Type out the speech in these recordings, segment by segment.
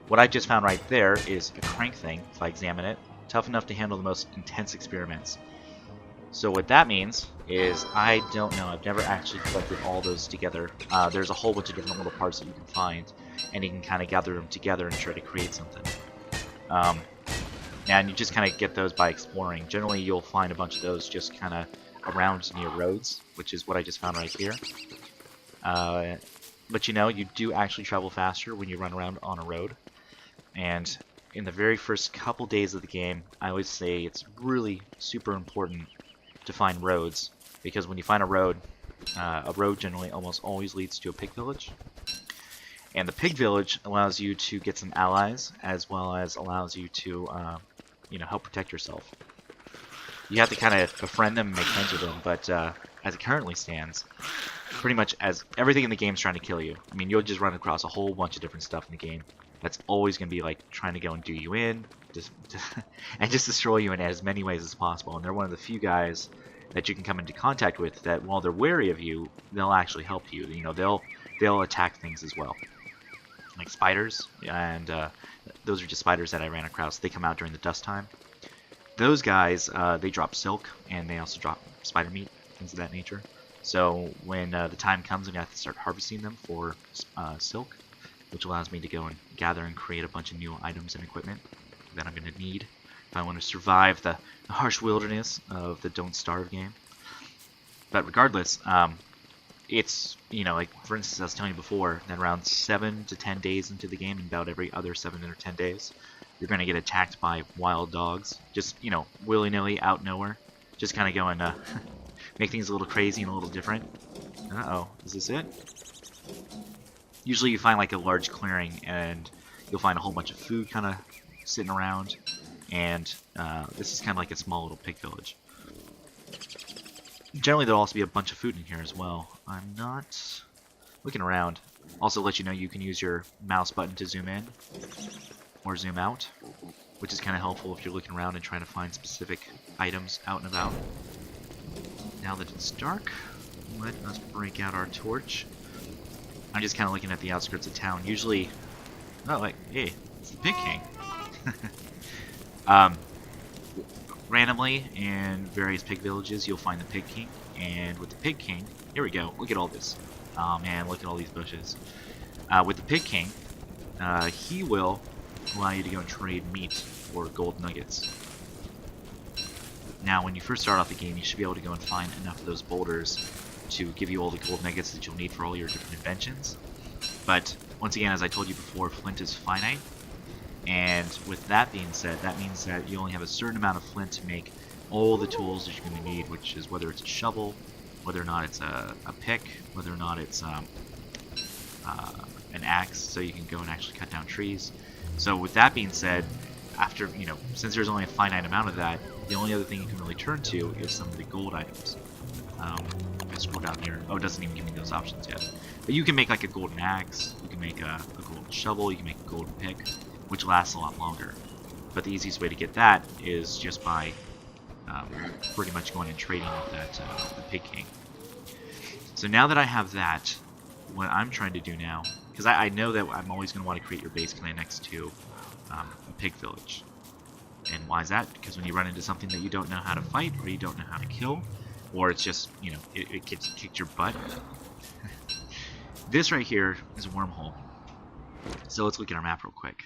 What I just found right there is a crank thing, if I examine it, tough enough to handle the most intense experiments. So what that means is, I don't know, I've never actually collected all those together. There's a whole bunch of different little parts that you can find, and you can kind of gather them together and try to create something. Um, and you just kind of get those by exploring. Generally, you'll find a bunch of those just kind of around near roads, which is what I just found right here. But you know, you do actually travel faster when you run around on a road. And in the very first couple days of the game, I always say it's really super important to find roads, because when you find a road generally almost always leads to a pig village. And the pig village allows you to get some allies, as well as allows you to, help protect yourself. You have to kind of befriend them and make friends with them, but as it currently stands, pretty much as everything in the game is trying to kill you. I mean, you'll just run across a whole bunch of different stuff in the game that's always going to be like trying to go and do you in, and just destroy you in as many ways as possible. And they're one of the few guys that you can come into contact with that, while they're wary of you, they'll actually help you. You know, they'll attack things as well, like spiders, and those are just spiders that I ran across. They come out during the dust time. Those guys, they drop silk, and they also drop spider meat, things of that nature. So when the time comes, I'm going to have to start harvesting them for silk, which allows me to go and gather and create a bunch of new items and equipment that I'm going to need if I want to survive the harsh wilderness of the Don't Starve game. But regardless, it's, like, for instance, I was telling you before, that around 7 to 10 days into the game, and about every other 7 or 10 days, you're going to get attacked by wild dogs, just, willy-nilly, out nowhere, just kind of going, make things a little crazy and a little different. Uh-oh, is this it? Usually you find like a large clearing, and you'll find a whole bunch of food kind of sitting around, and this is kind of like a small little pig village. Generally there'll also be a bunch of food in here as well. I'm not looking around. Also, let you know you can use your mouse button to zoom in or zoom out, which is kind of helpful if you're looking around and trying to find specific items out and about. Now that it's dark, let us break out our torch. I'm just kind of looking at the outskirts of town. Usually, hey, it's the Pig King. Randomly, in various pig villages, you'll find the Pig King. And with the Pig King, here we go. Look at all this. Oh man, look at all these bushes. With the Pig King, he will allow you to go and trade meat for gold nuggets. Now, when you first start off the game, you should be able to go and find enough of those boulders to give you all the gold nuggets that you'll need for all your different inventions. But once again, as I told you before, flint is finite. And with that being said, that means that you only have a certain amount of flint to make all the tools that you're going to need, which is whether it's a shovel, whether or not it's a pick, whether or not it's an axe, so you can go and actually cut down trees. So with that being said, after, since there's only a finite amount of that, the only other thing you can really turn to is some of the gold items. If I scroll down here, it doesn't even give me those options yet. But you can make like a golden axe, you can make a golden shovel, you can make a golden pick, which lasts a lot longer. But the easiest way to get that is just by pretty much going and trading with that the Pig King. So now that I have that, what I'm trying to do now, because I know that I'm always going to want to create your base clan next to a pig village. And why is that? Because when you run into something that you don't know how to fight, or you don't know how to kill, or it's just, it gets kicked your butt. This right here is a wormhole. So let's look at our map real quick.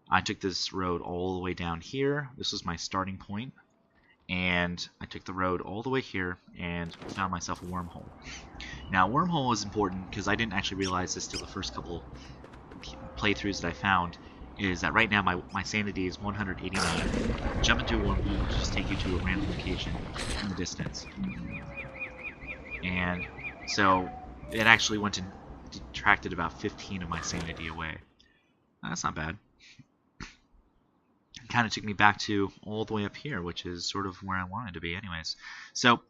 I took this road all the way down here. This was my starting point. And I took the road all the way here and found myself a wormhole. Now, wormhole is important because I didn't actually realize this till the first couple playthroughs that I found, is that right now my sanity is 189. Jump into a wormhole will just take you to a random location in the distance. And so it actually went and detracted about 15 of my sanity away. That's not bad. It kind of took me back to all the way up here, which is sort of where I wanted to be anyways. So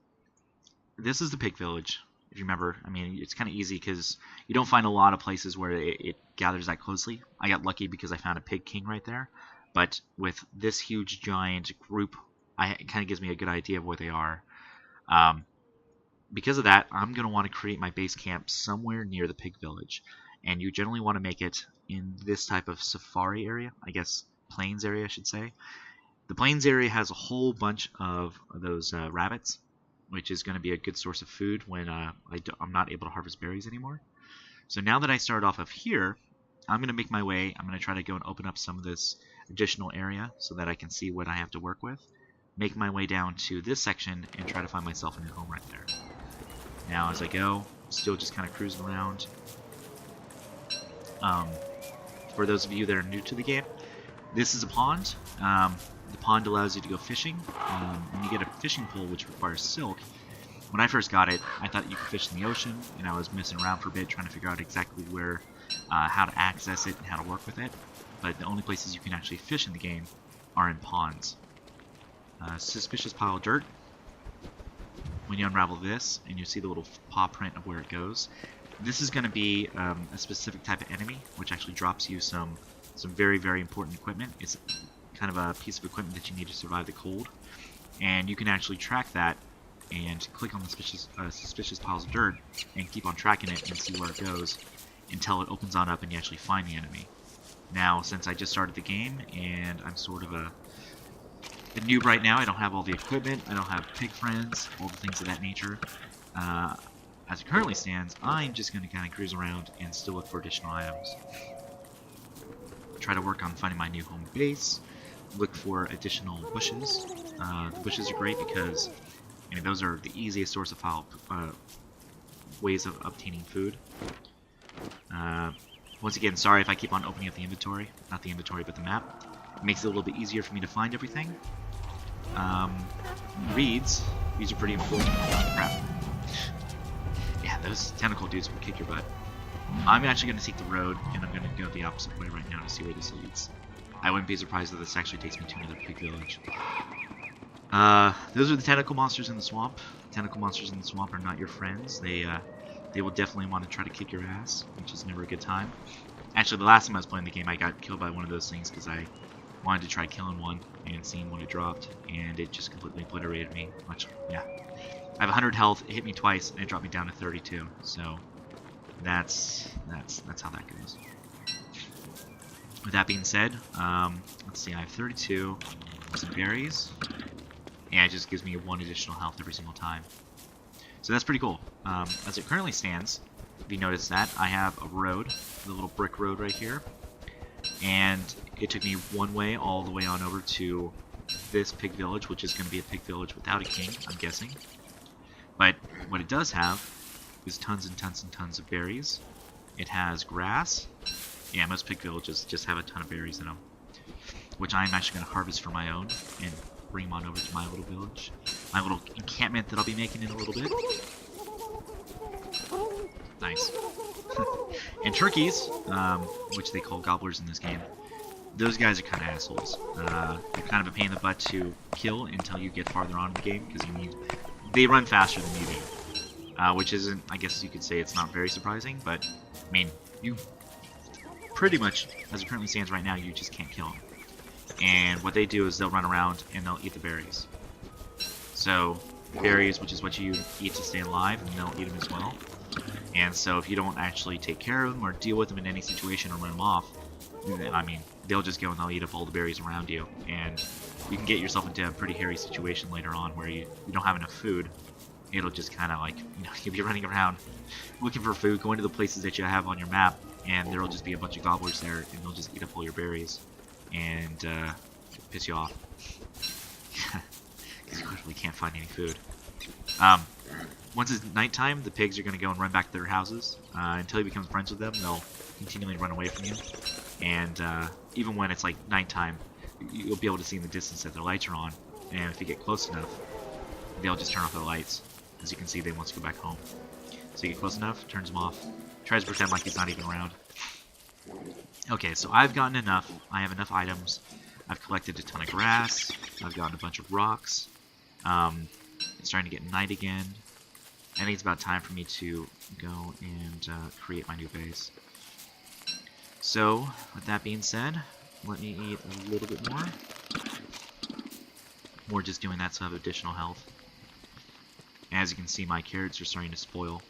this is the pig village. If you remember, I mean, it's kind of easy because you don't find a lot of places where it gathers that closely. I got lucky because I found a Pig King right there. But with this huge, giant group, it kind of gives me a good idea of where they are. Because of that, I'm going to want to create my base camp somewhere near the pig village. and you generally want to make it in this type of safari area, I guess plains area I should say. The plains area has a whole bunch of those rabbits, which is going to be a good source of food when I'm not able to harvest berries anymore. So now that I started off of here, I'm going to make my way. I'm going to try to go and open up some of this additional area so that I can see what I have to work with. Make my way down to this section and try to find myself a new home right there. Now as I go, still just kind of cruising around. For those of you that are new to the game, this is a pond. The pond allows you to go fishing, and you get a fishing pole which requires silk. When I first got it, I thought you could fish in the ocean, and I was messing around for a bit trying to figure out exactly where, how to access it and how to work with it. But the only places you can actually fish in the game are in ponds. Suspicious pile of dirt. When you unravel this, and you see the little paw print of where it goes, this is going to be a specific type of enemy, which actually drops you some very, very important equipment. It's kind of a piece of equipment that you need to survive the cold, and you can actually track that and click on the suspicious piles of dirt and keep on tracking it and see where it goes until it opens on up and you actually find the enemy. Now, since I just started the game and I'm sort of a noob right now, I don't have all the equipment, I don't have pig friends, all the things of that nature. As it currently stands, I'm just going to kind of cruise around and still look for additional items. Try to work on finding my new home base. Look for additional bushes. The bushes are great because those are the easiest source of ways of obtaining food. Once again, sorry if I keep on opening up the inventory. Not the inventory, but the map. It makes it a little bit easier for me to find everything. Reeds. These are pretty important. Oh, crap. Yeah, those tentacle dudes will kick your butt. I'm actually going to take the road, and I'm going to go the opposite way right now to see where this leads. I wouldn't be surprised if this actually takes me to another pig village. Those are the tentacle monsters in the swamp. Tentacle monsters in the swamp are not your friends. They will definitely want to try to kick your ass, which is never a good time. Actually, the last time I was playing the game, I got killed by one of those things because I wanted to try killing one and seeing when it dropped, and it just completely obliterated me. Yeah. I have 100 health, it hit me twice, and it dropped me down to 32, so that's how that goes. With that being said, let's see, I have 32, some berries, and it just gives me 1 additional health every single time. So that's pretty cool. As it currently stands, if you notice that, I have a road, the little brick road right here, and it took me one way all the way on over to this pig village, which is going to be a pig village without a king, I'm guessing. But what it does have is tons and tons and tons of berries. It has grass. Yeah, most pig villages just have a ton of berries in them, which I'm actually going to harvest for my own and bring them on over to my little village. My little encampment that I'll be making in a little bit. Nice. And turkeys, which they call gobblers in this game, those guys are kind of assholes. They're kind of a pain in the butt to kill until you get farther on in the game, because they run faster than you do. Which isn't, I guess you could say it's not very surprising, but, I mean, you pretty much, as it currently stands right now, you just can't kill them. And what they do is they'll run around and they'll eat the berries. So, berries, which is what you eat to stay alive, and they'll eat them as well. And so if you don't actually take care of them or deal with them in any situation or run them off, I mean, they'll just go and they'll eat up all the berries around you. And you can get yourself into a pretty hairy situation later on where you don't have enough food. It'll just kind of like, you'll be running around looking for food, going to the places that you have on your map, and there'll just be a bunch of gobblers there, and they'll just eat up all your berries and piss you off. Because you literally can't find any food. Once it's nighttime, the pigs are going to go and run back to their houses. Until you become friends with them, they'll continually run away from you. And even when it's like nighttime, you'll be able to see in the distance that their lights are on. And if you get close enough, they'll just turn off their lights. As you can see, they want to go back home. So you get close enough, turns them off, tries to pretend like he's not even around. Okay, so I've gotten enough. I have enough items. I've collected a ton of grass. I've gotten a bunch of rocks. It's starting to get night again. I think it's about time for me to go and create my new base. So, with that being said, let me eat a little bit more. More just doing that so I have additional health. As you can see, my carrots are starting to spoil.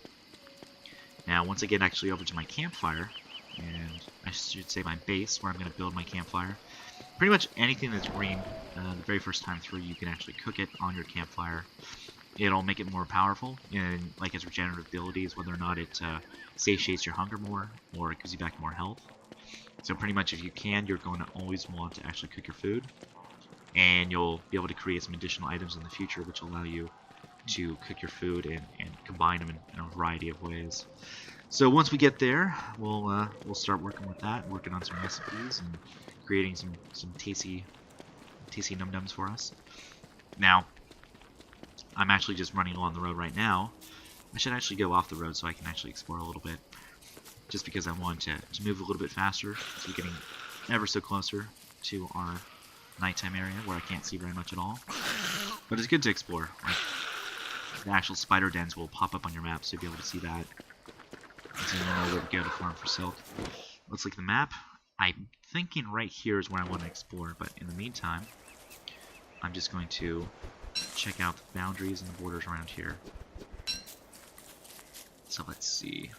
Now, once I get actually over to my campfire, and I should say my base, where I'm going to build my campfire. Pretty much anything that's green, the very first time through, you can actually cook it on your campfire. It'll make it more powerful, and like its regenerative abilities, whether or not it satiates your hunger more, or it gives you back more health. So pretty much if you can, you're going to always want to actually cook your food, and you'll be able to create some additional items in the future which allow you to cook your food and combine them in a variety of ways. So once we get there, we'll start working with that, working on some recipes and creating some tasty num-nums for us. Now, I'm actually just running along the road right now. I should actually go off the road so I can actually explore a little bit, just because I want to move a little bit faster, so we're getting ever so closer to our nighttime area where I can't see very much at all. But it's good to explore. Like, the actual spider dens will pop up on your map, so you'll be able to see that. So you know where to go to farm for silk. Let's look at the map. I'm thinking right here is where I want to explore, but in the meantime, I'm just going to check out the boundaries and the borders around here. So let's see.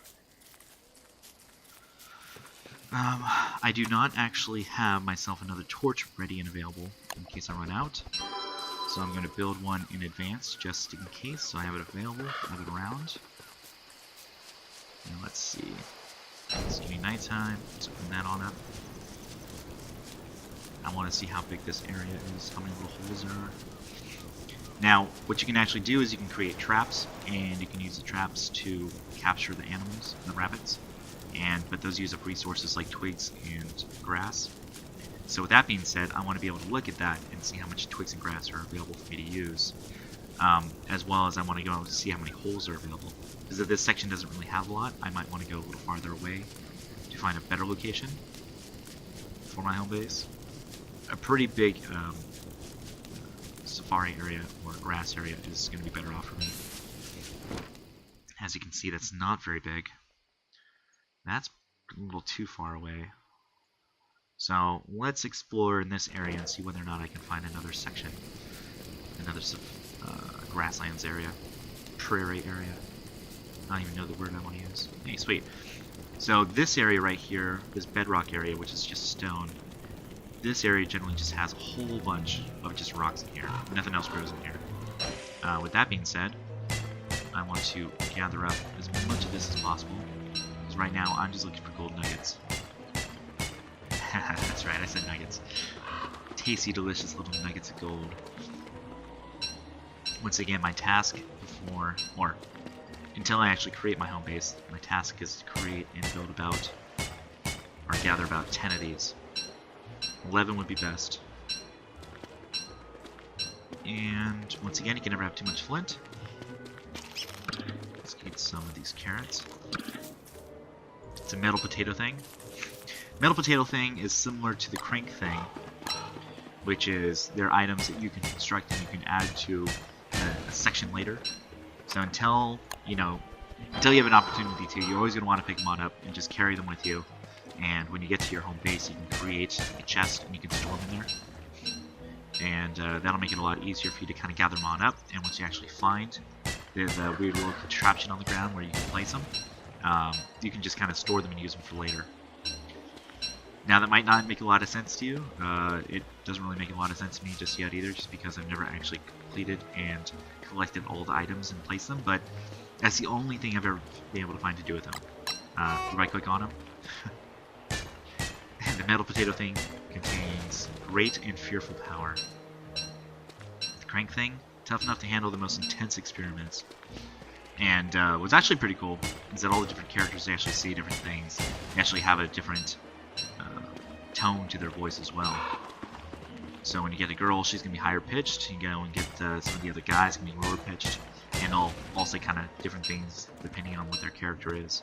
I do not actually have myself another torch ready and available in case I run out. So I'm going to build one in advance just in case, so I have it available, have it around. Now let's see. It's getting nighttime. Let's open that on up. I want to see how big this area is, how many little holes there are. Now, what you can actually do is you can create traps, and you can use the traps to capture the animals, the rabbits. But those use up resources like twigs and grass. So with that being said, I want to be able to look at that and see how much twigs and grass are available for me to use. As well as I want to go and see how many holes are available. Because if this section doesn't really have a lot, I might want to go a little farther away to find a better location for my home base. A pretty big safari area or grass area is going to be better off for me. As you can see, that's not very big. That's a little too far away. So let's explore in this area and see whether or not I can find another section, another grasslands area, prairie area. I don't even know the word I want to use. Hey, sweet. So this area right here, this bedrock area, which is just stone, this area generally just has a whole bunch of just rocks in here. Nothing else grows in here. With that being said, I want to gather up as much of this as possible. Because right now, I'm just looking for gold nuggets. That's right, I said nuggets. Tasty, delicious little nuggets of gold. Once again, my task before, or until I actually create my home base, my task is to create and build about, or gather about 10 of these. 11 would be best. And once again, you can never have too much flint. Let's eat some of these carrots. It's a metal potato thing. Metal potato thing is similar to the crank thing, which is they're items that you can construct and you can add to a section later. So until you have an opportunity to, you're always going to want to pick them on up and just carry them with you. And when you get to your home base, you can create a chest and you can store them there. And that'll make it a lot easier for you to kind of gather them on up. And once you actually find the weird little contraption on the ground where you can place them, you can just kind of store them and use them for later. Now that might not make a lot of sense to you. It doesn't really make a lot of sense to me just yet either, just because I've never actually completed and collected all the items and placed them. But that's the only thing I've ever been able to find to do with them. You right click on them. And the metal potato thing contains great and fearful power. The crank thing, tough enough to handle the most intense experiments. And what's actually pretty cool is that all the different characters, they actually say different things. They actually have a different tone to their voice as well. So when you get a girl, she's going to be higher pitched. You go and get some of the other guys, going to be lower pitched. And they'll all say kind of different things depending on what their character is.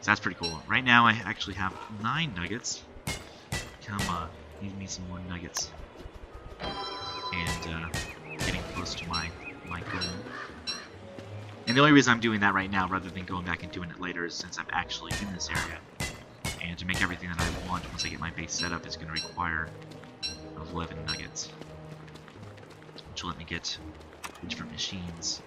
So that's pretty cool. Right now I actually have 9 nuggets. Come on, need me some more nuggets. And getting close to my goal. And the only reason I'm doing that right now rather than going back and doing it later is since I'm actually in this area. And to make everything that I want once I get my base set up is going to require 11 nuggets. Which will let me get the different machines.